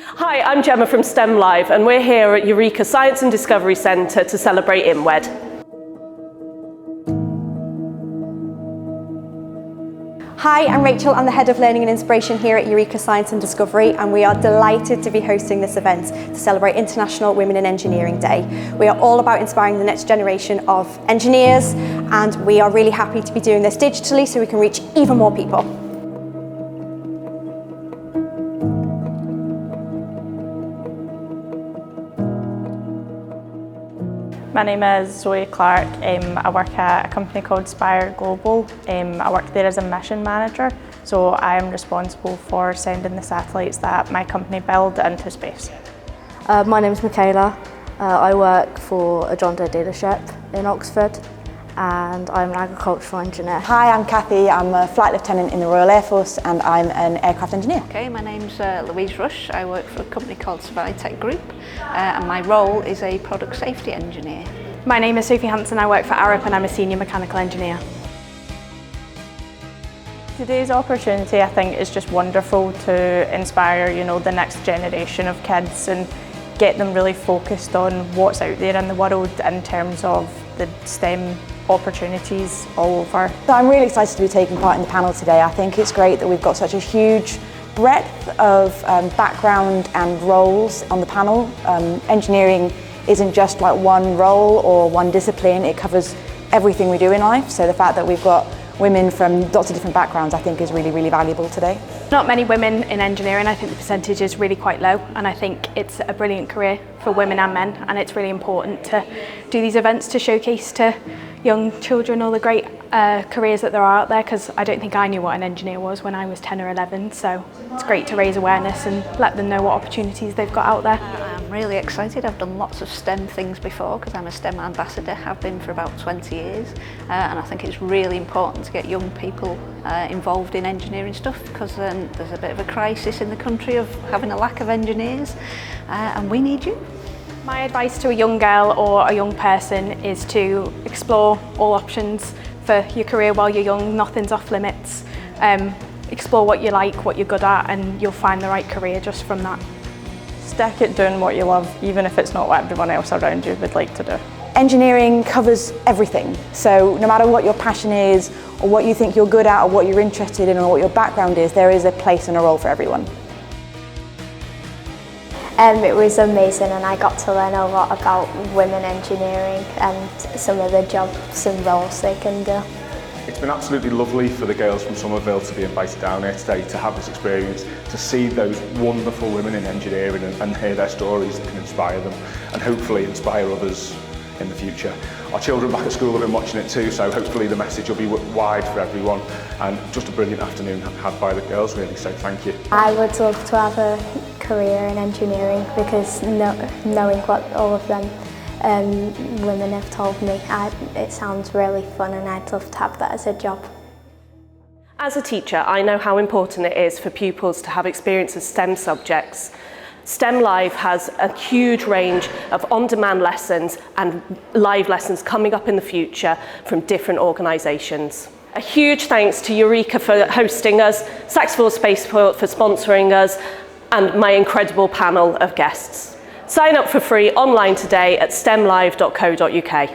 Hi, I'm Gemma from STEM Live and we're here at Eureka Science and Discovery Centre to celebrate INWED. Hi, I'm Rachel. I'm the Head of Learning and Inspiration here at Eureka Science and Discovery, and we are delighted to be hosting this event to celebrate International Women in Engineering Day. We are all about inspiring the next generation of engineers, and we are really happy to be doing this digitally so we can reach even more people. My name is Zoe Clark. I work at a company called Spire Global. I work there as a mission manager, so I am responsible for sending the satellites that my company build into space. My name is Michaela. I work for a John Deere dealership in Oxford, and I'm an agricultural engineer. Hi, I'm Kathy. I'm a flight lieutenant in the Royal Air Force and I'm an aircraft engineer. Okay, my name's Louise Rush. I work for a company called Survitech Group and my role is a product safety engineer. My name is Sophie Hanson. I work for Arup and I'm a senior mechanical engineer. Today's opportunity, I think, is just wonderful to inspire, the next generation of kids and get them really focused on what's out there in the world in terms of the STEM opportunities all over. So I'm really excited to be taking part in the panel today. I think it's great that we've got such a huge breadth of background and roles on the panel. Engineering isn't just like one role or one discipline, it covers everything we do in life. So the fact that we've got women from lots of different backgrounds I think is really, really valuable today. Not many women in engineering. I think the percentage is really quite low, and I think it's a brilliant career for women and men, and it's really important to do these events to showcase to young children all the great careers that there are out there, because I don't think I knew what an engineer was when I was 10 or 11, so it's great to raise awareness and let them know what opportunities they've got out there. I'm really excited. I've done lots of STEM things before because I'm a STEM ambassador, have been for about 20 years, and I think it's really important to get young people involved in engineering stuff because there's a bit of a crisis in the country of having a lack of engineers, and we need you. My advice to a young girl or a young person is to explore all options for your career while you're young. Nothing's off limits. Explore what you like, what you're good at, and you'll find the right career just from that. Stick at doing what you love, even if it's not what everyone else around you would like to do. Engineering covers everything, so no matter what your passion is or what you think you're good at or what you're interested in or what your background is, there is a place and a role for everyone. It was amazing, and I got to learn a lot about women engineering and some of the jobs and roles they can do. It's been absolutely lovely for the girls from Somerville to be invited down here today to have this experience, to see those wonderful women in engineering and hear their stories that can inspire them and hopefully inspire others in the future. Our children back at school have been watching it too, so hopefully the message will be wide for everyone, and just a brilliant afternoon had by the girls really, so thank you. I would love to have a career in engineering because knowing what all of them women have told me, it sounds really fun and I'd love to have that as a job. As a teacher, I know how important it is for pupils to have experience of STEM subjects. STEM Live has a huge range of on-demand lessons and live lessons coming up in the future from different organisations. A huge thanks to Eureka for hosting us, Saxford Spaceport for sponsoring us, and my incredible panel of guests. Sign up for free online today at stemlive.co.uk.